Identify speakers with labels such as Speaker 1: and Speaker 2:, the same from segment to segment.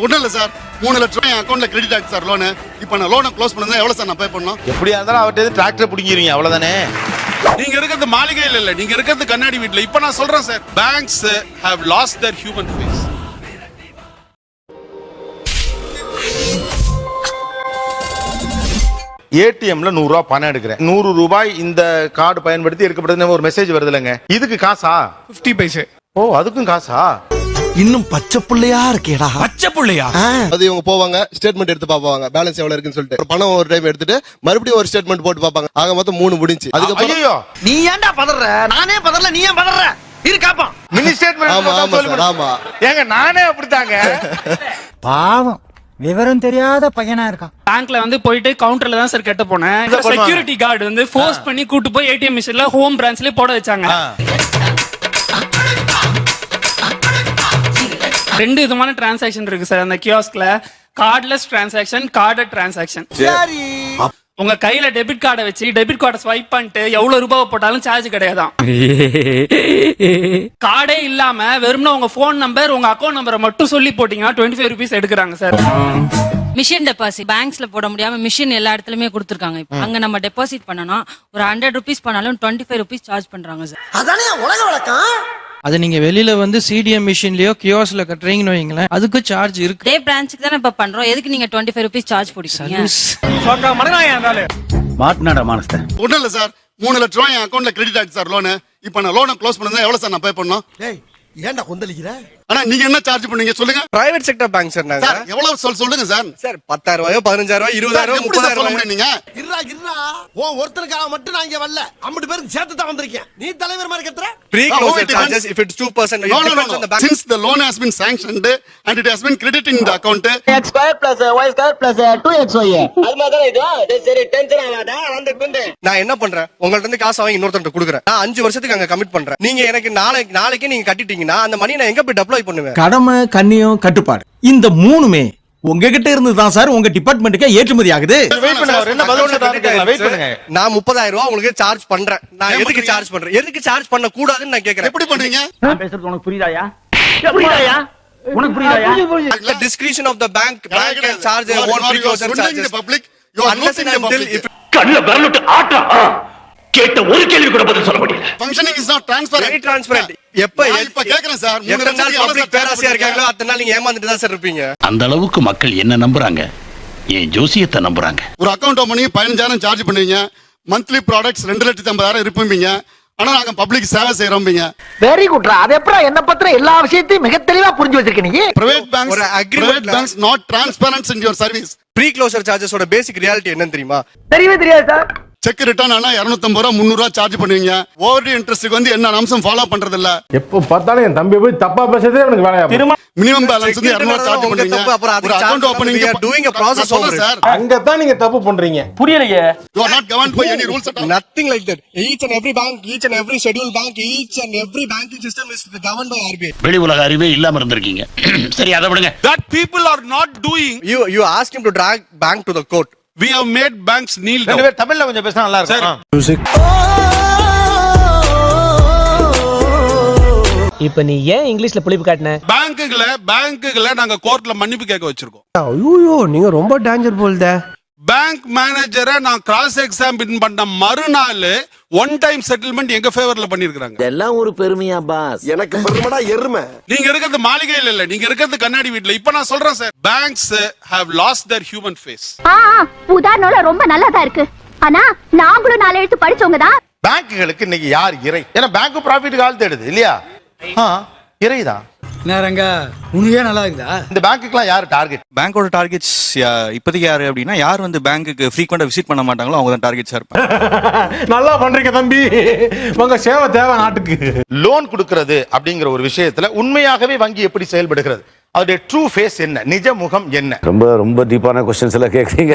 Speaker 1: ஒன்றும் இல்லை சார், 3 லட்சம் என் அக்கௌண்ட்ல கிரெடிட் ஆயிடுச்சு சார் லோனு. இப்போ நான் லோனை க்ளோஸ் பண்ணா எவ்வளோ சார் நான் பே பண்ணணும்?
Speaker 2: எப்படியா இருந்தாலும் அவர்கிட்ட டிராக்டர் பிடிங்கிறீங்க அவ்வளவுதானே.
Speaker 3: நீங்க இருக்கிறது மாளிகையில் இல்ல, நீங்க இருக்கிறது கண்ணாடி வீட்டுல. இப்ப நான் சொல்றேன் sir, banks have lost their human face.
Speaker 2: ஏடிஎம்ல 100 ரூபாய் பணம் எடுக்கிறேன், 100 ரூபாய் இந்த கார்டு பயன்படுத்தி எடுக்கப்படுதுன்னு ஒரு மெசேஜ் வருது இல்லைங்க, இதுக்கு காசா?
Speaker 4: 50 பைசே.
Speaker 2: ஓ, அதுக்கும் காசா?
Speaker 5: இன்னும் பச்சை புள்ளையா இருக்கேடா.
Speaker 4: பச்சை புள்ளையா?
Speaker 6: அது இவங்க போவாங்க, ஸ்டேட்மெண்ட் எடுத்து பாப்பாங்க, பேலன்ஸ் எவ்வளவு இருக்குன்னு சொல்லிட்டு பணம் ஒரு டைம் எடுத்துட்டு மறுபடியும் ஒரு ஸ்டேட்மெண்ட் போட்டு பாப்பாங்க. ஆக மொத்தம் 3 முடிஞ்சு. அதுக்கப்புறம்
Speaker 2: ஐயோ,
Speaker 5: நீ ஏன்டா பதற? நானே பதறல, நீ ஏன் பதற? இரு காப்பான்.
Speaker 2: Mini statement.
Speaker 6: ஆமா ஆமா சார், ஆமா.
Speaker 2: ஏங்க நானே அப்படித்தாங்க.
Speaker 7: பாவம், விவரம் தெரியாத பையனா இருக்கான்.
Speaker 8: பேங்க்ல வந்து போயிட்டு கவுண்டர்ல தான் சார் கட்ட போனேன். செக்யூரிட்டி கார்டு வந்து ஃபோர்ஸ் பண்ணி கூட்டு போய் ஏடிஎம் மிஷின்ல ஹோம் பிரான்ச்லயே போட வச்சாங்க. 2 விதமான டிரான்சாக்ஷன் இருக்கு சார் அந்த கியோஸ்க்ல. Cardless transaction, carded transaction. உங்க கையில டெபிட் கார்டை வச்சு டெபிட் கார்டை ஸ்வைப் பண்ணிட்டு எவ்வளவு ரூபாய் போட்டாலும் சார்ஜ் கிடையாதான். கார்டே இல்லாம வெறும்னா உங்க போன் நம்பர், உங்க அக்கௌண்ட் நம்பரை மட்டும் சொல்லி போட்டீங்கன்னா 25 rupees எடுக்கிறாங்க சார்.
Speaker 9: மிஷின் டெபாசிட் பேங்க்ஸ்ல போட முடியாம மிஷின் எல்லா இடத்துலயுமே கொடுத்துருக்காங்க. அங்க நம்ம டெபாசிட் பண்ணனா ஒரு 100 rupees பண்ணாலும் 25 rupees சார்ஜ் பண்றாங்க சார்.
Speaker 5: அதானே உலக வழக்கம்.
Speaker 7: அது நீங்க வெளியில வந்து சிடிஎம் மிஷின்லயோ கியோஸ்ல கட்டுறீங்கன்னு வைங்களேன், அதுக்கு சார்ஜ் இருக்கு.
Speaker 9: இதே பிரான்ச்சுக்கு தானே இப்ப பண்றோம், எதுக்கு நீங்க 25 rupees சார்ஜ் போடுறீங்க?
Speaker 1: மாட்டினாடா மானஸ்த. ஒன்றும் இல்லை சார், 3 லட்சம் என் அக்கௌண்ட்ல கிரெடிட் ஆயிடுச்சு சார் லோனு. இப்போ நான் லோனை க்ளோஸ் பண்ணா எவ்வளோ சார் நான் பே பண்ணணும்?
Speaker 5: டேய், ஏன்டா கொந்தளிக்கிற?
Speaker 1: ஆனா நீங்க என்ன சார்ஜ் பண்ணீங்க சொல்லுங்க?
Speaker 6: பிரைவேட் செக்டர் பேங்க் சார் நாங்க.
Speaker 1: சார் எவ்வளவு சொல்லுங்க சார்.
Speaker 6: சார் 10,000 ரூபாயோ 15,000 ரூபாயோ 20,000
Speaker 1: எப்படி சார் சொல்ல
Speaker 6: 30,000
Speaker 1: முடியும் நீங்க?
Speaker 5: இருடா ஓ ஒருத்தனுக்காக மட்டும் நான் இங்க வரல, 50 பேருக்கு சேர்த்து தான் வந்திருக்கேன். நீ தலைவர் மாதிரி கத்துற.
Speaker 6: pre closure charges if it's 2% it depends on the bank.
Speaker 1: Since the loan has been sanctioned and it has been credited in the account,
Speaker 7: x square plus y square plus 2xy.
Speaker 5: அது மாதிரி இது சரி tension ஆகாத வந்து குண்டு.
Speaker 6: நான் என்ன பண்றேன், உங்கள்ட்ட இருந்து காசு வாங்கி இன்னொருத்தன்ட்ட கொடுக்குறேன். நான் 5 வருஷத்துக்கு அங்க கமிட் பண்றேன். நீங்க எனக்கு நாளைக்கு நீங்க கட்டிட்டீங்கன்னா அந்த மணி நான் எங்க போய் டெப்ளாய் பண்ணுவேன்?
Speaker 10: கடமை, கண்ணியம், கட்டுப்பாடு, இந்த 3மே உங்ககிட்ட இருந்து தான் சார் உங்க டிபார்ட்மெண்ட்டுக்கு ஏற்றுமதி ஆகுது.
Speaker 2: வெயிட் பண்ணுங்க, அவர் என்ன பதில் சொல்றாருன்னு வெயிட் பண்ணுங்க.
Speaker 6: நான் 30,000 ரூபாய் உங்களுக்கு சார்ஜ் பண்றேன். நான் எதுக்கு சார்ஜ் பண்றேன்? எதுக்கு சார்ஜ் பண்ண கூடாதுன்னு நான் கேக்குறேன்.
Speaker 1: எப்படி பண்றீங்க?
Speaker 7: நான் பேசுறது உனக்கு புரியுதாயா? புரியுதாயா? உனக்கு புரியுதாயா?
Speaker 6: The discretion of the bank can charge a more pre-closure charges.
Speaker 1: Public, you are
Speaker 6: Unless
Speaker 1: losing
Speaker 6: and
Speaker 1: the
Speaker 6: until
Speaker 1: public.
Speaker 6: if
Speaker 4: கண்ண வரலட்டு ஆட்டா. கேட்ட ஒரு கேள்வி கூட பதில் சொல்ல முடியல.
Speaker 1: Functioning is not transparent.
Speaker 6: very transparent.
Speaker 1: இப்ப கேக்குறேன் சார்,
Speaker 6: எத்தனை நாள் பப்ளிக் பேராசியா இருக்காங்களோ அத்தனை நாள் நீங்க ஏமாந்துட்டு தான் சார் இருப்பீங்க.
Speaker 4: அந்த அளவுக்கு மக்கள் என்ன நம்புறாங்க, என் ஜோசியத்தை நம்புறாங்க.
Speaker 1: ஒரு அக்கவுண்ட் ஓபன் பண்ணி 15,000 சார்ஜ் பண்ணுவீங்க. மந்த்லி ப்ராடக்ட்ஸ் 2,50,000 இருப்பீங்க. ஆனா நாங்க பப்ளிக் சேவை செய்யறோம்பீங்க.
Speaker 7: வெரி குட்ரா. அது எப்பறம் என்ன பத்திர எல்லா விஷயத்தையும் மிக தெளிவா புரிஞ்சு வச்சிருக்க நீ.
Speaker 1: Private banks,
Speaker 6: ஒரு agreement
Speaker 1: banks not transparent in your service.
Speaker 6: pre-closure charges ஓட பேசிக் ரியாலிட்டி என்னன்னு தெரியுமா?
Speaker 7: தெரியவே தெரியாது சார்.
Speaker 1: செக் ரிட்டர்ன் ஆனா 250 ரூபா 300 ரூபா சார்ஜ் பண்ணுவீங்க. ஓவர் இன்ட்ரெஸ்ட்க்கு வந்து என்ன அம்சம் ஃபாலோ பண்றது இல்ல.
Speaker 11: எப்ப பார்த்தாலும் என் தம்பி போய் தப்பா பேசுறதே எனக்கு வேலையா.
Speaker 1: மினிமம் பேலன்ஸ் வந்து 200 சார்ஜ் பண்ணுவீங்க.
Speaker 6: அப்புறம் அது
Speaker 1: ஒரு account opening
Speaker 6: doing a process over
Speaker 1: sir.
Speaker 11: அங்க தான் நீங்க தப்பு பண்றீங்க.
Speaker 7: புரியலையே.
Speaker 1: You are not governed by any rules at all.
Speaker 6: nothing like that. Each and every bank, each and every scheduled bank, each and every banking system is governed by RBI.
Speaker 4: வெளி உலக அறிவே இல்லாம இருந்திருக்கீங்க. சரி அதை விடுங்க.
Speaker 3: That people are not doing.
Speaker 6: You ask him to drag bank to the court.
Speaker 3: We have made banks kneel
Speaker 2: ரெண்டு
Speaker 3: down.
Speaker 2: பேர் தமிழ்ல கொஞ்சம் பேசினா நல்லா இருக்கும்.
Speaker 7: இப்போ நீ ஏன் இங்கிலீஷ்ல புளிப்பு காட்டுன?
Speaker 3: பேங்க்குகளை நாங்க கோர்ட்ல மன்னிப்பு கேட்க வச்சிருக்கோம்.
Speaker 11: ஐயோ, நீங்க ரொம்ப டேஞ்சர் போல்தே.
Speaker 3: பேங்க் மேனேஜரை நான் கிராஸ் எக்ஸாமின் பண்ண மறுநாள் ஒன் டைம் செட்டில்மெண்ட் எங்க ஃபேவர்ல பண்ணிருக்காங்க.
Speaker 5: இதெல்லாம் ஒரு பெருமையா பாஸ்? எனக்கு பெருமைடா எருமை.
Speaker 3: நீங்க இருக்கிறது மாளிகையில் இல்ல, நீங்க இருக்கிறது கண்ணாடி வீட்டுல. இப்ப நான் சொல்றேன் sir, banks have lost their human face.
Speaker 9: உதாரணம் ரொம்ப நல்லதா இருக்கு. ஆனா நாங்களும் 4 எழுத்து படிச்சவங்க தான்.
Speaker 2: பேங்க்குகளுக்கு இன்னைக்கு யார் இறை? ஏன்னா பேங்க் ப்ராஃபிட் கால் தேடுது இல்லையா? இறைதான்.
Speaker 7: நேரங்க உனக்கே நல்லா இருக்குதா?
Speaker 2: இந்த பேங்க்குக்குலாம் யார் டார்கெட்?
Speaker 10: பேங்கோட டார்கெட்ஸ் இப்போதைக்கு யாரு அப்படின்னா, யார் வந்து பேங்க்குக்கு ஃப்ரீக்வெண்டா விசிட் பண்ண மாட்டாங்களோ அவங்க தான் டார்கெட்ஸா இருப்பாங்க.
Speaker 11: நல்லா பண்றீங்க தம்பி, உங்க சேவை தேவை நாட்டுக்கு.
Speaker 2: லோன் கொடுக்கிறது அப்படிங்கிற ஒரு விஷயத்துல உண்மையாகவே வங்கி எப்படி செயல்படுகிறது, அதோட ட்ரூ ஃபேஸ் என்ன, நிஜ முகம் என்ன?
Speaker 5: ரொம்ப டீப்பான क्वेश्चंस எல்லாம் கேக்குறீங்க.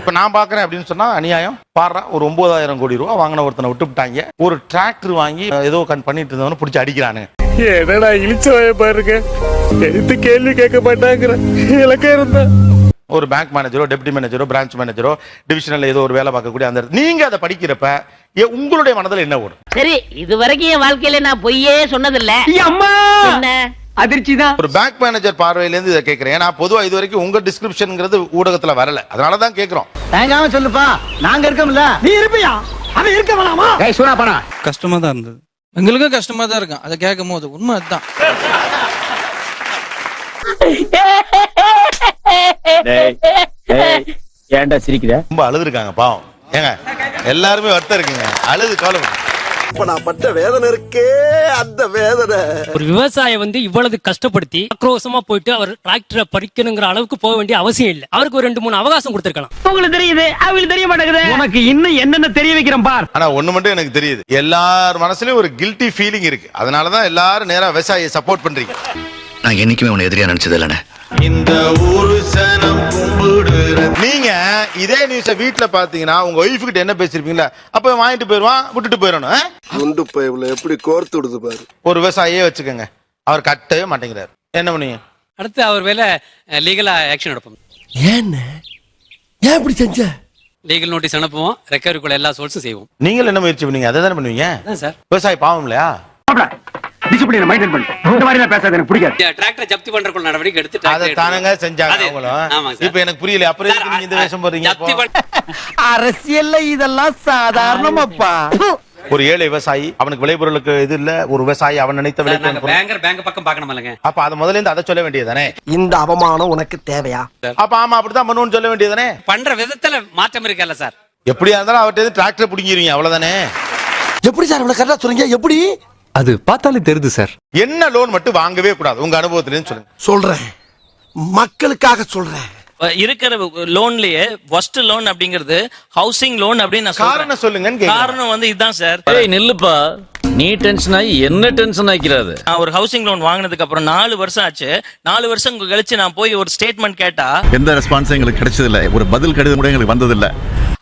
Speaker 2: இப்ப நான் பாக்குறேன் அப்படின்னு சொன்னா அநியாயம். பாடுறா, ஒரு 9,000 கோடி ரூபாய் வாங்கின ஒருத்தனை விட்டுவிட்டாங்க. ஒரு டிராக்டர் வாங்கி ஏதோ பண்ணிட்டு இருந்தவன பிடிச்சி அடிக்கிறானு.
Speaker 11: என்னடா இழிச்சவாய பாருங்க, எது கேள்வி கேட்க மாட்டாங்கற இலக்கே இருந்தா.
Speaker 2: ஒரு பேங்க் மேனேஜரோ, டெப்யூட்டி மேனேஜரோ, பிரான்ச் மேனேஜரோ, டிவிஷனல்ல ஏதோ ஒரு வேலை பார்க்கக்கூடிய அந்த நீங்க அதை படிக்கிறப்ப உங்களுடைய மனதில் என்ன ஓடும்?
Speaker 9: சரி, இது வரைக்கும் என் வாழ்க்கையில நான் பொய்யே சொன்னதில்ல.
Speaker 7: அம்மா
Speaker 9: என்ன
Speaker 11: அதிர்ச்சி தான்.
Speaker 2: ஒரு பேங்க் மேனேஜர் பார்வையில இருந்து இதை கேட்கிறேன். ஏன்னா பொதுவா இது வரைக்கும் உங்க டிஸ்கிரிப்ஷன்ங்கிறது ஊடகத்துல வரல, அதனாலதான் கேட்கிறோம்.
Speaker 11: தேங்காம சொல்லுப்பா, நாங்க இருக்கோம்ல. நீ இருப்பியா? அவன் இருக்க வேணாமா? ஏய் சூனா பண்ணா.
Speaker 10: கஷ்டமா தான் இருந்தது.
Speaker 7: எங்களுக்கும் கஷ்டமா தான் இருக்கும் அதை கேட்கும் போது. உண்மை அதுதான்.
Speaker 11: ஏன்டா சிரிக்கிற?
Speaker 2: ரொம்ப அழுதுருக்காங்க பாவம். ஏங்க எல்லாருமே வருத்தம் இருக்குங்க, அழுது கவலை.
Speaker 5: இப்ப நான் பட்ட வேதனை இருக்கே, அந்த வேதனை.
Speaker 11: ஒரு விவசாயி வந்து இவ்வளவு கஷ்டப்படுத்தி ஆக்ரோஷமா போயிட்டு அவர் டிராக்டரை பறிக்கணுங்கிற அளவுக்கு போக வேண்டிய அவசியம் இல்லை. அவருக்கு ஒரு 2-3 அவகாசம் கொடுத்திருக்கலாம். உங்களுக்கு தெரியுது, அவங்களுக்கு தெரிய மாட்டேங்குது. உனக்கு இன்னும் என்னென்ன தெரிய வைக்கிறேன் பார்.
Speaker 2: ஆனா ஒண்ணு மட்டும் எனக்கு தெரியுது, எல்லார் மனசுலயும் ஒரு கில்ட்டி ஃபீலிங் இருக்கு. அதனாலதான் எல்லாரும் நேரா விவசாயியை சப்போர்ட் பண்றீங்க.
Speaker 4: நான் என்னைக்குமே உன்னை எதிரியா நினைச்சது இல்லைண்ணே.
Speaker 2: இந்த ஊரு சனம் கும்பிடுற நீங்க இதே நியூஸ வீட்டுல பாத்தீங்கன்னா உங்க ஒய்ஃப் கிட்ட என்ன பேசிருப்பீங்களா? அப்ப வாங்கிட்டு போயிருவான், விட்டுட்டு போயிடணும்.
Speaker 5: குண்டு பைப்ல எப்படி கோர்த்து விடுது பாரு.
Speaker 2: ஒரு விவசாயியே வச்சுக்கோங்க, அவர் கட்டவே மாட்டேங்கிறாரு, என்ன பண்ணுவீங்க?
Speaker 11: அடுத்து அவர் வேலை லீகலா ஆக்ஷன் எடுப்போம்.
Speaker 5: ஏன் இப்படி செஞ்ச?
Speaker 11: லீகல் நோட்டீஸ் அனுப்புவோம், ரெக்கவரிக்குள்ள எல்லா சோர்ஸும் செய்வோம்.
Speaker 2: நீங்கள் என்ன முயற்சி பண்ணீங்க? அதை தானே பண்ணுவீங்க
Speaker 11: சார்.
Speaker 2: விவசாயி பாவம் இல்லையா?
Speaker 11: டிசிப்ளினை மெயின்டைன் பண்ணு. இந்த மாதிரி எல்லாம் பேசாத, எனக்கு பிடிக்காது. டிராக்டரை ஜப்தி பண்றதுக்குள்ள நடவடிக்கை எடுத்து
Speaker 2: அதை தானங்க செஞ்சாங்க அவங்களும். இப்போ எனக்கு புரியல, அப்புறம் எதுக்கு நீங்க இந்த வேஷம் போடுறீங்க?
Speaker 11: அரசியல்ல இதெல்லாம் சாதாரணமாப்பா.
Speaker 2: ஒரு ஏழை விவசாயி, அவனுக்கு விளைபொருளுக்கு இது இல்ல, ஒரு விவசாயி அவன் நினைத்த விளைபொருள்
Speaker 11: பேங்க் பக்கம் பார்க்கணும் இல்லங்க.
Speaker 2: அப்ப அது முதல்ல இருந்து அதை சொல்ல வேண்டியதானே?
Speaker 5: இந்த அவமானம் உனக்கு தேவையா?
Speaker 2: அப்ப ஆமா அப்படிதான் பண்ணுவோம்னு சொல்ல வேண்டியதானே?
Speaker 11: பண்ற விதத்துல மாற்றம் இருக்கல சார்.
Speaker 2: எப்படியா இருந்தாலும் அவர்கிட்ட டிராக்டர் பிடிங்கிறீங்க, அவ்வளவுதானே.
Speaker 5: எப்படி சார் இவ்வளவு கரெக்டா சொல்றீங்க? எப்படி?
Speaker 10: அது பார்த்தாலே தெரியுது சார்.
Speaker 2: என்ன லோன் மட்டும் வாங்கவே கூடாது, உங்க அனுபவத்துல சொல்லுங்க.
Speaker 5: சொல்றேன், மக்களுக்காக சொல்றேன்.
Speaker 11: இருக்கிற லோன்லயே ஃபர்ஸ்ட் லோன் அப்படிங்கிறது ஹவுசிங் லோன் அப்படின்னு நான் சொல்றேன்.
Speaker 2: காரணம் சொல்லுங்க.
Speaker 11: காரணம் வந்து இதுதான் சார்.
Speaker 10: நில்லுப்பா, நீ டென்ஷன் ஆகி என்ன டென்ஷன் ஆக்கிறாது?
Speaker 11: நான் ஒரு ஹவுசிங் லோன் வாங்கினதுக்கு அப்புறம் 4 வருஷம் ஆச்சு. 4 வருஷம் கழிச்சு நான் போய் ஒரு ஸ்டேட்மெண்ட் கேட்டா
Speaker 4: எந்த ரெஸ்பான்ஸ் எங்களுக்கு கிடைச்சது இல்ல, ஒரு பதில் கடிதம் கூட எங்களுக்கு வந்தது இல்ல.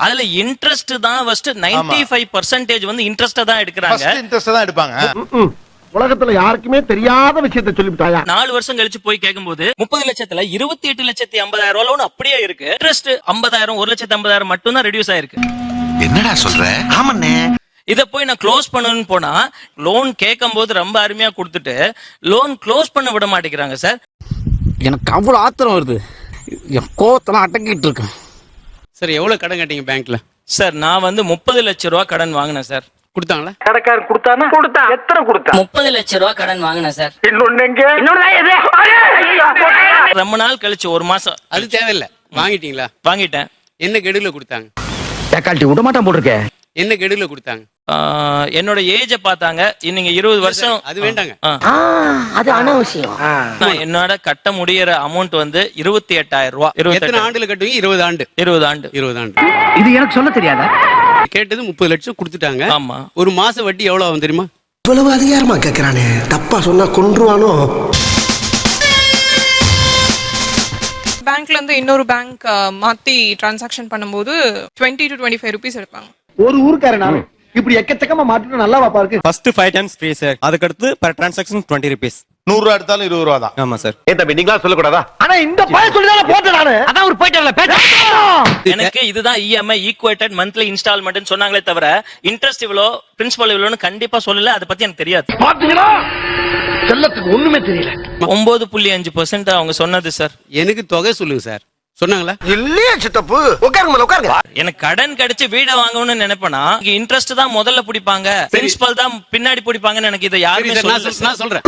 Speaker 11: அதுல இன்ட்ரெஸ்ட் தான் ஃபர்ஸ்ட் 95% வந்து இன்ட்ரெஸ்ட் தான் எடுக்கறாங்க.
Speaker 2: ஃபர்ஸ்ட் இன்ட்ரெஸ்ட் தான் எடுப்பாங்க.
Speaker 5: உலகத்துல யாருக்குமே தெரியாத விஷயத்தை சொல்லிவிட்டாயா?
Speaker 11: 4 வருஷம் கழிச்சு போய் கேட்கும்போது 30 லட்சத்துல 28,50,000 லோன் அப்படியே இருக்கு. இன்ட்ரெஸ்ட் 50,000, 1,50,000 மட்டும் தான் ரெடியூஸ் ஆயிருக்கு.
Speaker 4: என்னடா சொல்ற?
Speaker 5: ஆமாண்ணே.
Speaker 11: இத போய் நான் க்ளோஸ் பண்ணணும்னு போனா லோன் கேட்கும் போது ரொம்ப அருமையா கொடுத்துட்டு லோன் க்ளோஸ் பண்ண விட மாட்டேங்கிறாங்க சார்.
Speaker 10: எனக்கு அவ்வளவு ஆத்திரம் வருது, என் கோவத்தெல்லாம் அடக்கிட்டு இருக்கேன்.
Speaker 11: சார் எவ்வளவு கடன் கட்டிங்க பேங்க்ல? சார் நான் வந்து 30 லட்சம் ரூபாய் கடன் வாங்கினேன் சார். கொடுத்தாங்களா?
Speaker 8: கடைக்காரர் கொடுத்தானா? கொடுத்தா. எத்தனை கொடுத்தா?
Speaker 9: 30 லட்சம் ரூபாய் கடன் வாங்கினேன் சார்.
Speaker 8: இன்னொன்னு எங்க?
Speaker 11: ரொம்ப நாள் கழிச்சு 1 மாசம்.
Speaker 8: அது தேவையில்லை. வாங்கிட்டீங்களா?
Speaker 11: வாங்கிட்டேன்.
Speaker 8: என்ன கெடுல கொடுத்தாங்க?
Speaker 11: தக்காளி விட மாட்டான் போட்டிருக்க.
Speaker 8: என்ன கெடுல கொடுத்தாங்க?
Speaker 11: என்னோட ஏஜ பார்த்தாங்க. நீங்க 20 வருஷம்.
Speaker 8: அது வேண்டாங்க.
Speaker 9: அது அனாவசியம்.
Speaker 11: என்னோட கட்ட முடியற அமௌண்ட் வந்து 28,000 ரூபாய்.
Speaker 8: எத்தனை ஆண்டுல கட்டுவீங்க? 20 ஆண்டு.
Speaker 11: 20 ஆண்டு.
Speaker 8: 20 ஆண்டு.
Speaker 11: இது எனக்கு சொல்ல தெரியாதா?
Speaker 8: கேட்டது 30 லட்சம் கொடுத்துட்டாங்க.
Speaker 11: ஆமா.
Speaker 8: ஒரு மாசம் வட்டி எவ்வளவு ஆகும் தெரியுமா?
Speaker 5: இவ்வளவு அதிகாரமா கேக்குறானே, தப்பா சொன்னா கொன்றுவானோ?
Speaker 9: பேங்க்ல இருந்து இன்னொரு பேங்க் மாத்தி டிரான்சாக்ஷன் பண்ணும்போது 20 to 25 rupees எடுப்பாங்க.
Speaker 5: ஒரு ஊருக்காரனா இப்படி எக்கச்சக்கமா மாட்டினா நல்லா வாப்பா இருக்கு.
Speaker 10: First 5 times free sir. அதுக்கு அடுத்து per transaction 20 rupees.
Speaker 2: 100 ரூபா எடுத்தாலும் 20 ரூபா தான்.
Speaker 10: ஆமா சார்.
Speaker 5: ஏன் தம்பி நீங்களா சொல்லக்கூடாதா? ஆனா இந்த பையன் சொல்லிதானே போட்டேன் நானு. அதான் ஒரு போயிட்டல பேட்ட.
Speaker 11: எனக்கு இதுதான் இஎம்ஐ ஈக்குவேட்டட் மந்த்லி இன்ஸ்டால்மென்ட்னு சொன்னாங்களே தவிர இன்ட்ரெஸ்ட் இவ்வளோ பிரின்சிபல் இவ்வளோன்னு கண்டிப்பா சொல்லல. அதை பத்தி எனக்கு தெரியாது.
Speaker 5: பாத்தீங்களா? செல்லத்துக்கு ஒண்ணுமே தெரியல.
Speaker 11: 9.5% அவங்க சொன்னது சார்.
Speaker 8: எனக்கு தொகை சொல்லுங்க சார். சொன்னாங்களா?
Speaker 5: இல்லையே சித்தப்பு. உட்காருங்க உட்காருங்க.
Speaker 11: எனக்கு கடன் கிடைச்சு வீட வாங்கணும்னு நினைப்பேனா இன்ட்ரெஸ்ட் தான் முதல்ல பிடிப்பாங்க, பிரின்சிபல் தான் பின்னாடி பிடிப்பாங்கன்னு எனக்கு இதை யாருமே சொல்லல.
Speaker 8: நான் சொல்றேன்.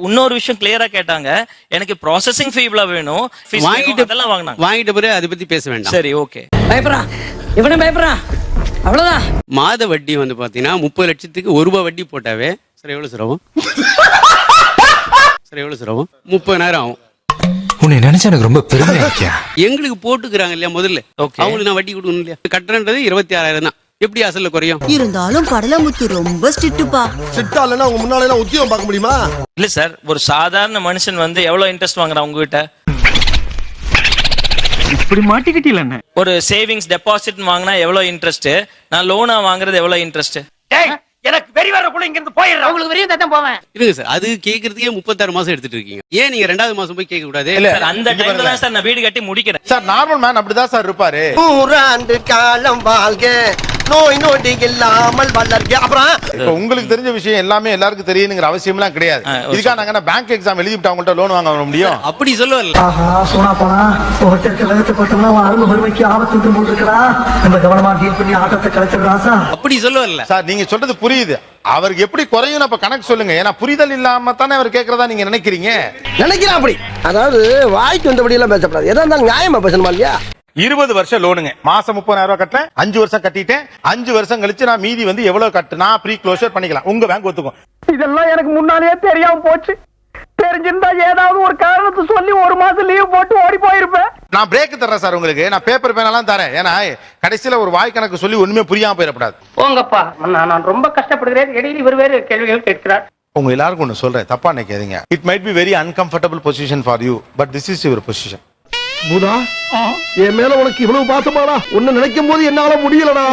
Speaker 11: இன்னொரு விஷயம் கிளியரா கேட்டாங்க, எனக்கு ப்ராசசிங் ஃபீ இவ்வளவு வேணும், அதெல்லாம் வாங்கினாங்க.
Speaker 8: வாங்கிட்ட பிறகு அதை பத்தி பேச வேண்டாம்.
Speaker 11: சரி ஓகே.
Speaker 9: பயப்படா, இவனே பயப்படா, அவ்வளவுதான்.
Speaker 8: மாத வட்டி வந்து பாத்தீங்கன்னா 30 லட்சத்துக்கு 1 ரூபாய் வட்டி போட்டாவே சார் எவ்வளவு சிரமம்? சார் எவ்வளவு சிரமம்? 30,000 ஆகும்.
Speaker 10: உன்னை நினைச்சா எனக்கு ரொம்ப பெருமையா இருக்கியா?
Speaker 8: எங்களுக்கு போட்டுக்கிறாங்க இல்லையா முதல்ல, அவங்களுக்கு நான் வட்டி கொடுக்கணும் இல்லையா? கட்டுறன்றது 26,000 தான். எப்படி அசல்ல குறையும்?
Speaker 9: இருந்தாலும் கடலமுத்து ரொம்ப ஸ்ட்ரிக்ட்பா.
Speaker 5: ஸ்ட்ரிக்ட்டா இல்லனா உங்க முன்னால எல்லாம் உத்தியோகம் பார்க்க முடியுமா?
Speaker 11: இல்ல சார், ஒரு சாதாரண மனுஷன் வந்து எவ்வளவு இன்ட்ரெஸ்ட் வாங்குறான் உங்க கிட்ட?
Speaker 10: இப்படி மாட்டிக்கிட்டீங்களே.
Speaker 11: ஒரு சேவிங்ஸ் டெபாசிட் வாங்கினா எவ்வளவு இன்ட்ரெஸ்ட், நான் லோனா வாங்குறது எவ்வளவு இன்ட்ரெஸ்ட்?
Speaker 5: எனக்கு வெறி வரக்குள்ள இங்க இருந்து போயிடுறேன்.
Speaker 9: உங்களுக்கு வெறியும் தான் போவேன்.
Speaker 8: இருங்க சார், அது கேக்குறதுக்கே 36 மாசம் எடுத்துட்டு இருக்கீங்க. ஏன் நீங்க 2வது மாசம் போய் கேட்க கூடாது?
Speaker 11: அந்த டைம்ல தான் சார் நான் வீடு கட்டி முடிக்கிறேன்.
Speaker 2: சார் நார்மல் மேன் அப்படிதான் சார் இருப்பாரு.
Speaker 5: 100 ஆண்டு காலம் வாழ்க நோய் நொடி இல்லாமல் வளர்க்க. அப்புறம்
Speaker 2: இப்ப உங்களுக்கு தெரிஞ்ச விஷயம் எல்லாமே எல்லாருக்கும் தெரியணுங்கிற அவசியம் எல்லாம் கிடையாது. இதுக்காக நாங்க பேங்க் எக்ஸாம் எழுதிட்டு அவங்கள்ட்ட லோன் வாங்க முடியும்?
Speaker 11: அப்படி சொல்லுவல்ல.
Speaker 5: ஆஹா சோனா போனா ஒருத்தருக்கு வெள்ளத்தை போட்டோம்னா அருள் வறுமைக்கு ஆபத்து போட்டுருக்கா. நம்ம கவனமா டீல் பண்ணி ஆட்டத்தை கலைச்சிடறாசா.
Speaker 11: அப்படி சொல்லுவல்ல.
Speaker 2: சார் நீங்க சொல்றது புரியுது. அவருக்கு எப்படி குறையும் அப்ப கணக்கு சொல்லுங்க. ஏன்னா புரிதல் இல்லாம தானே அவர் கேட்கறதா நீங்க நினைக்கிறீங்க.
Speaker 5: நினைக்கிறேன் அப்படி. அதாவது வாய்க்கு வந்தபடி எல்லாம் பேசப்படாது. எதா இருந்தாலும் நியாயமா பேசணுமா இல்லையா?
Speaker 2: 20 வருஷம் லோனுங்க. மாசம் 30,000 ரூபாய் கட்டேன். 5 வருஷம் கட்டிட்டேன். 5 வருஷம் கழிச்சு நான் மீதி வந்து எவ்வளவு கட்டுனா ப்ரீ க்ளோஷர் பண்ணிக்கலாம். உங்க பேங்க் ஒத்துக்கும்.
Speaker 5: இதெல்லாம் எனக்கு முன்னாலேயே தெரியாம போச்சு. தெரிஞ்சிருந்தா ஏதாவது ஒரு காரணத்தை சொல்லி ஒரு மாசம் லீவ் போட்டு ஓடி போயிருப்பேன்.
Speaker 2: நான் பிரேக் தர்றேன் சார் உங்களுக்கு. நான் பேப்பர் பேனெல்லாம் தரேன். ஏன்னா கடைசியில ஒரு வாய் கணக்கு சொல்லி ஒண்ணுமே புரியாம போயிடக்கூடாது.
Speaker 11: போங்கப்பா, நான் ரொம்ப கஷ்டப்படுகிறேன். இடையில இவர் வேறு கேள்விகள் கேட்கிறார்.
Speaker 2: உங்க எல்லாருக்கும் ஒண்ணு சொல்றேன், தப்பா நினைக்காதீங்க. It might be very uncomfortable position for you, but this is your position.
Speaker 5: பூதா என் மேல உனக்கு இவ்வளவு பாசமாடா. ஒன்னு நினைக்கும் போது என்னால முடியலடா.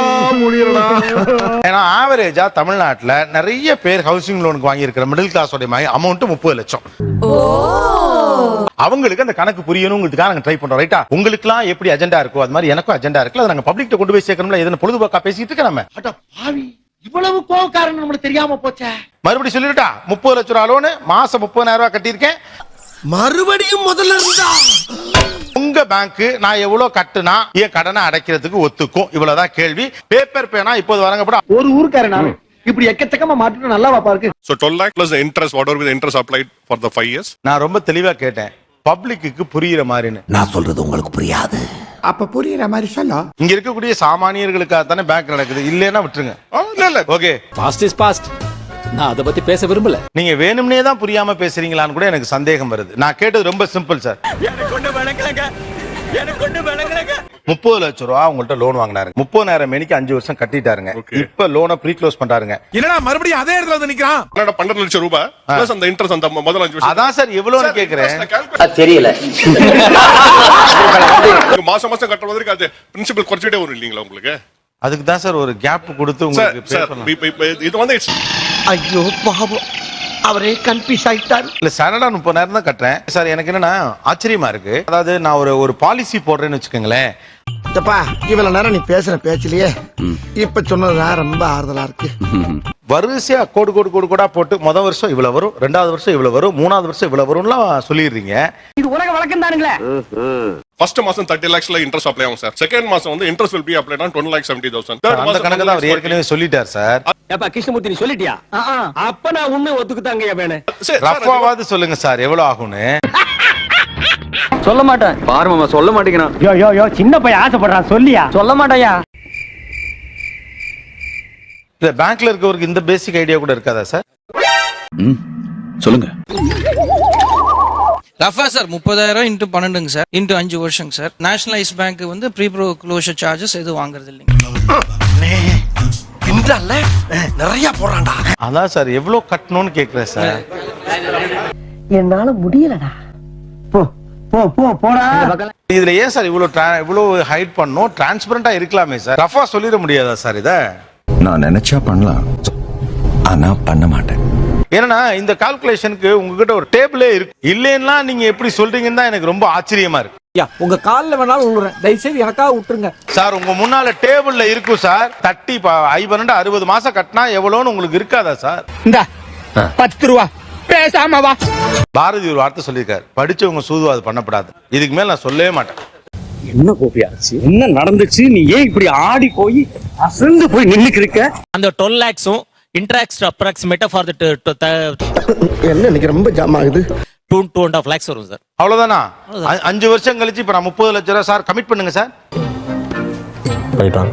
Speaker 2: ஏன்னா ஆவரேஜா தமிழ்நாட்டுல நிறைய பேர் ஹவுசிங் லோனுக்கு வாங்கி இருக்கிற மிடில் கிளாஸ் அமௌண்ட் 30 லட்சம். அவங்களுக்கு அந்த கணக்கு புரியணுங்கிறதுக்காக நாங்க ட்ரை பண்றோம். ரைட்டா? உங்களுக்குலாம் எப்படி அஜெண்டா இருக்கோ அது மாதிரி எனக்கும் அஜெண்டா இருக்குல்ல. அதை நாங்க பப்ளிக்ட்ட கொண்டு போய் சேர்க்கணும்ல. எதனா பொழுதுபோக்கா பேசிட்டு இருக்க நம்ம.
Speaker 5: இவ்வளவு கோவக்காரன் நம்மளுக்கு தெரியாம போச்சே.
Speaker 2: மறுபடியும் சொல்லிட்டா 30 லட்சம் ரூபாய் லோனு மாசம் 30,000 ரூபாய் கட்டியிருக்கேன்.
Speaker 5: மறுபடியும் முதல்ல இருந்தா
Speaker 2: உங்க பேங்க் நான் எவ்வளவு கட்டுனா என் கடனை அடைக்கிறதுக்கு ஒத்துக்கும்? இவ்வளவுதான் கேள்வி. பேப்பர் பேனா இப்போது வழங்கப்பட
Speaker 5: ஒரு ஊர்க்காரன் நானு இப்படி எக்கச்சக்கமா மாட்டிட்டு நல்லா வாப்பா இருக்கு.
Speaker 3: So 12 lakh plus the interest, whatever the interest applied for the 5 years.
Speaker 2: நான் ரொம்ப தெளிவா கேட்டேன், பப்ளிக்கு புரியுற மாதிரின்னு.
Speaker 5: நான் சொல்றது உங்களுக்கு புரியாது. அப்ப புரியுற மாதிரி சொல்ல.
Speaker 2: இங்க இருக்கக்கூடிய சாமானியர்களுக்காக தானே பேங்க் நடக்குது. இல்லைன்னா விட்டுருங்க. Okay,
Speaker 11: past is past. நான் அதை பத்தி பேச விரும்பல.
Speaker 2: நீங்க வேணும்னே தான் புரியாம பேசுறீங்களான்னு கூட எனக்கு சந்தேகம் வருது. நான் கேட்டது ரொம்ப சிம்பிள் சார். 30 லட்சம் ரூபா உங்கள்ட்ட லோன் வாங்கினாரு. 30,000 மணிக்கு 5 வருஷம் கட்டிட்டாருங்க. இப்ப லோனை ப்ரீ க்ளோஸ் பண்றாருங்க.
Speaker 3: என்னடா மறுபடியும் அதே இடத்துல வந்து நிக்கிறான். 12 லட்சம் ரூபாய் பிளஸ் அந்த இன்ட்ரெஸ்ட் அந்த முதல் 5 வருஷம்.
Speaker 2: அதான் சார் எவ்வளவுன்னு கேக்குறேன்.
Speaker 11: தெரியல.
Speaker 3: மாசம் மாசம் கட்டுறதுக்கு அது பிரின்சிபல் குறைச்சிட்டே வரும் இல்லீங்களா உங்களுக்கு?
Speaker 2: அதுக்கு தான் சார் ஒரு கேப் கொடுத்து உங்களுக்கு பே பண்ணலாம்.
Speaker 3: இது வந்து
Speaker 5: ஐயோ பாவம், அவரே கன்ஃபியூஸ் ஆயிட்டாரு.
Speaker 2: இல்ல சரடா 30,000 தான் கட்டுறேன் சார். எனக்கு என்னன்னா ஆச்சரியமா இருக்கு. அதாவது நான் ஒரு பாலிசி போடுறேன்னு வச்சுக்கோங்களேன்.
Speaker 5: இவ்வளவு நேரம் நீ பேசுற பேச்சிலேயே இப்ப சொன்னதுதான் ரொம்ப ஆறுதலா இருக்கு.
Speaker 2: வரிசையா கோடா போட்டு முதல் வருஷம் இவ்வளவு வரும், 2வது வருஷம் இவ்வளவு வரும், 3வது வருஷம் இவ்வளவு வரும்லாம் சொல்லிடுறீங்க.
Speaker 11: இது உலக வழக்கம் தானுங்களே.
Speaker 3: ஃபர்ஸ்ட் மாசம் 30 lakhsல இன்ட்ரெஸ்ட் அப்ளை ஆகும் சார். செகண்ட் மாசம் வந்து interest will be applied on 20,70,000.
Speaker 2: அந்த கணக்கு தான் அவர் ஏற்கனவே சொல்லிட்டார் சார்.
Speaker 11: ஏப்பா கிருஷ்ணமூர்த்தி நீ சொல்லிட்டியா? அப்ப நான் உண்மை ஒத்துக்குதாங்க வேணும்.
Speaker 2: ரஃபாவாவது சொல்லுங்க சார் எவ்வளவு ஆகும்னு.
Speaker 11: சொல்ல மாட்டேன்.
Speaker 10: பாரு மாமா சொல்ல மாட்டேங்கிறான்.
Speaker 11: யோ சின்ன பையன் ஆசைப்படுறான், சொல்லியா? சொல்ல மாட்டாயா?
Speaker 2: இல்ல பேங்க்ல இருக்கவருக்கு இந்த பேசிக் ஐடியா கூட இருக்காதா சார்?
Speaker 4: சொல்லுங்க.
Speaker 7: ரஃபா சார் 30,000 இன்ட்டு 12ங்க சார், இன்ட்டு 5 வருஷங்க சார். நேஷனலைஸ் பேங்க் வந்து ப்ரீ க்ளோஷர் சார்ஜஸ் எதுவும் வாங்குறது இல்லைங்க.
Speaker 5: நிறைய போறான்டா.
Speaker 2: அதான் சார் எவ்வளவு கட்டணும்னு கேக்குறேன் சார்.
Speaker 5: என்னால முடியலடா. போடா.
Speaker 2: இதுல ஏன் சார் இவ்வளவு ஹைட் பண்ணணும்? டிரான்ஸ்பரண்டா இருக்கலாமே சார். ரஃபா சொல்லிட முடியாதா சார் இத?
Speaker 12: நான் நினைச்சா பண்ணலாம், ஆனா பண்ண மாட்டேன்.
Speaker 2: ஏன்னா இந்த கால்குலேஷனுக்கு உங்ககிட்ட ஒரு டேபிளே இருக்கு. இல்லைன்னா நீங்க எப்படி சொல்றீங்கன்னு தான் எனக்கு ரொம்ப ஆச்சரியமா இருக்கு.
Speaker 11: உங்க கால்ல வேணாலும் விழுறேன், தயவுசெய்து எனக்காக விட்டுருங்க
Speaker 2: சார். உங்க முன்னால டேபிள்ல இருக்கும் சார். 60 மாசம் கட்டினா எவ்வளவுன்னு உங்களுக்கு இருக்காதா சார்?
Speaker 11: இந்த 10 ரூபா பேசாம வா.
Speaker 2: பாரதி ஒரு வார்த்தை சொல்லியிருக்காரு, படிச்சவங்க சூதுவாது பண்ணப்படாது. இதுக்கு மேல நான் சொல்லவே மாட்டேன்.
Speaker 11: என்ன கோபியாச்சு, என்ன நடந்துச்சு? நீ ஏன் இப்படி ஆடி போய் அசந்து போய் நின்னுக்கு இருக்க? அந்த 12 lakhs இன்ட்ராக்ட் அப்ராக்சிமேட்டா ஃபார் தி
Speaker 5: என்ன இன்னைக்கு ரொம்ப ஜாம் ஆகுது.
Speaker 11: 2.5 lakhs வரும் சார்.
Speaker 2: அவ்வளவுதானா? 5 வருஷம் கழிச்சு இப்ப நான் 30 லட்சம் ரூபாய் சார் கமிட் பண்ணுங்க சார்.
Speaker 12: போயிட்டான்.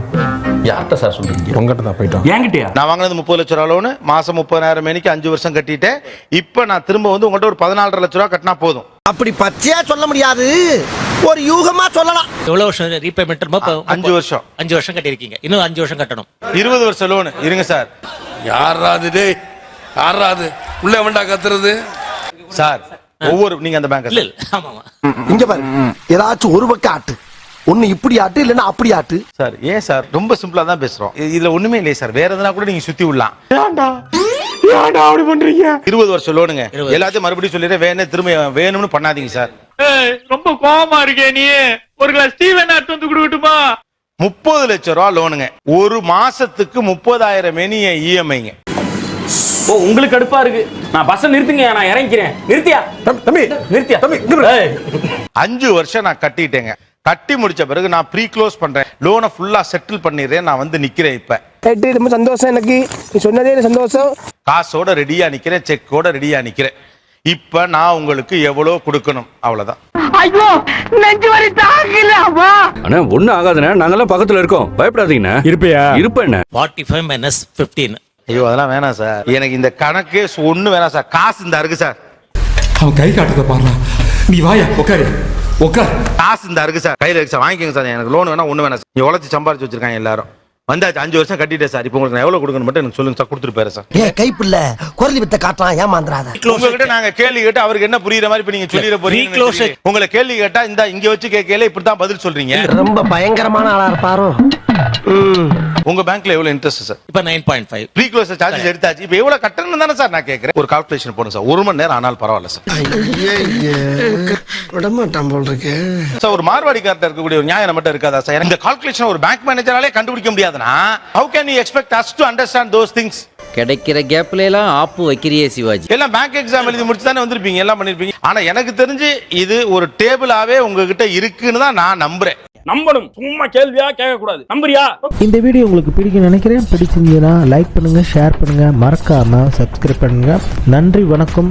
Speaker 12: யார்கிட்ட சார் சொல்றீங்க? உங்ககிட்ட தான் போயிட்டான்.
Speaker 11: என்கிட்டயா?
Speaker 2: நான் வாங்கினது 30 லட்சம் ரூபாய் லோனு. மாசம் 30,000 மணிக்கு 5 வருஷம் கட்டிட்டேன். இப்ப நான் திரும்ப வந்து உங்கள்ட்ட ஒரு 14.5 லட்சம் ரூபாய் கட்டினா போதும்.
Speaker 5: அப்படி பச்சையா சொல்ல முடியாது, ஒரு யூகமா சொல்லலாம்.
Speaker 11: எவ்வளவு வருஷம் ரீபேமெண்ட்?
Speaker 2: 5 வருஷம்.
Speaker 11: 5 வருஷம் கட்டிருக்கீங்க, இன்னும் 5 வருஷம் கட்டணும்.
Speaker 2: 20 வருஷம் லோனு. இருங்க சார்.
Speaker 5: யாராது உள்ள வேண்டா கத்துறது
Speaker 2: சார்? ஒவ்வொரு நீங்க அந்த பேங்க்
Speaker 11: இல்ல ஆமா
Speaker 5: இங்க பாரு, ஏதாச்சும் ஒரு பக்கம் ஆட்டு, ஒண்ணு இப்படி ஆட்டு இல்லன்னா அப்படி ஆட்டு.
Speaker 2: சார் ஏன் சார் ரொம்ப சிம்பிளா தான் பேசுறோம். இதுல ஒண்ணுமே இல்லையே சார். வேற எதனா கூட நீங்க சுத்தி விடலாம். ஏன்டா அப்படி பண்றீங்க? 20 வருஷம் லோனுங்க. எல்லாத்தையும் மறுபடியும் சொல்லிடுறேன், திரும்ப வேணும்னு பண்ணாதீங்க சார்.
Speaker 8: ரொம்ப கோவமா இருக்கே நீ. ஒரு கிளாஸ் டீ வேணா எடுத்து வந்து கொடுக்கட்டுமா?
Speaker 2: 30 லட்சம் ரூபா லோனுங்க, ஒரு மாசத்துக்கு 30,000 இஎம்ஐங்க.
Speaker 11: ஓ உங்களுக்கு கடுப்பா இருக்கு, நான் பஸ் நிறுத்துங்க, நான் இறங்கிக்கிறேன். நிறுத்தியா தம்பி, நிறுத்தியா தம்பி.
Speaker 2: 5 வருஷம் நான் கட்டிட்டேங்க. கட்டி முடிச்ச பிறகு நான் ப்ரீ க்ளோஸ் பண்றேன், லோனை ஃபுல்லா செட்டில் பண்ணிடுறேன். நான் வந்து நிக்கிறேன். இப்ப
Speaker 5: ரொம்ப சந்தோஷம், எனக்கு நீ சொன்னதே சந்தோஷம்.
Speaker 2: காசோட ரெடியா நிக்கிறேன், செக்கோட ரெடியா நிக்கிறேன். இப்ப நான் உங்களுக்கு எவ்வளவு கொடுக்கணும், அவ்வளவுதான்.
Speaker 5: ஐயோ நெஞ்சு வலி தாங்கலப்பா.
Speaker 12: அண்ணா ஒண்ணும் ஆகாதுண்ணே, நாங்கெல்லாம் பக்கத்துல இருக்கோம், பயப்படாதீங்கண்ணே. இருப்பியா? இருப்பேன்.
Speaker 11: 45 - 15.
Speaker 2: ஐயோ அதெல்லாம் வேணாம் சார், எனக்கு இந்த கணக்கே ஒண்ணு வேணாம் சார். காசு இந்த இருக்கு சார்.
Speaker 12: அவன் கை காட்டுறத பாருடா, நீ வாயா உட்காரு.
Speaker 2: காசு இந்த இருக்கு சார், கையில இருக்கு சார், வாங்கிக்கோங்க சார். எனக்கு லோன் வேணா ஒண்ணு வேணாம் சார். உழைச்சி சம்பாரிச்சு வச்சிருக்காங்க எல்லாரும். வந்தாச்சு, 5 வருஷம் கட்டிட்டேன் சார். இப்போ உங்களுக்கு நான் எவ்வளவு கொடுக்கணும் மட்டும் எனக்கு சொல்லுங்க சார், கொடுத்துட்டு போயிரு சார்.
Speaker 5: ஏ கைப்புள்ள குரலி வித்த காட்டலாம், ஏமாந்துறாத.
Speaker 2: உங்ககிட்ட நாங்க கேள்வி கேட்டு அவருக்கு என்ன புரியுற மாதிரி இப்ப நீங்க சொல்லிட போறீங்க. உங்களை கேள்வி கேட்டா இந்த இங்க வச்சு கேட்கல இப்படித்தான் பதில் சொல்றீங்க.
Speaker 5: ரொம்ப பயங்கரமான ஆளா இருப்பாரோ.
Speaker 2: உங்க பேங்க்ல எவ்வளவு இன்ட்ரெஸ்ட் சார்?
Speaker 11: இப்ப 9.5.
Speaker 2: ப்ரீ க்ளோஸ் சார்ஜஸ் எடுத்தாச்சு. இப்போ எவ்வளவு கட்டணும் தானே சார் நான் கேட்கறேன். ஒரு கால்குலேஷன் போடுங்க சார், 1 மணி நேரம் ஆனாலும் பரவாயில்ல சார்.
Speaker 5: விடமாட்டான் போல் இருக்கு
Speaker 2: சார். ஒரு மார்வாடிக்கார்ட்ட இருக்கக்கூடிய ஒரு நியாயம் மட்டும் இருக்காதா சார்? இந்த கால்குலேஷன் ஒரு பேங்க் மேனேஜராலே கண்டுபிடிக்க முடியாதுன்னா how can you expect us to understand those things?
Speaker 11: கிடைக்கிற கேப்ல எல்லாம் ஆப்பு வைக்கிறியே சிவாஜி.
Speaker 2: எல்லாம் பேங்க் எக்ஸாம் எழுதி முடிச்சு தானே வந்திருப்பீங்க, எல்லாம் பண்ணிருப்பீங்க. ஆனா எனக்கு தெரிஞ்சு இது ஒரு டேபிளாவே உங்ககிட்ட இருக்குன்னு தான் நான் நம்புறேன்.
Speaker 11: நம்பணும், சும்மா கேள்வியா கேட்க கூடாது. நம்புறியா?
Speaker 5: இந்த வீடியோ உங்களுக்கு பிடிக்கும் நினைக்கிறேன். பிடிச்சிருந்தீங்கன்னா லைக் பண்ணுங்க, ஷேர் பண்ணுங்க, மறக்காம சப்ஸ்கிரைப் பண்ணுங்க. நன்றி, வணக்கம்.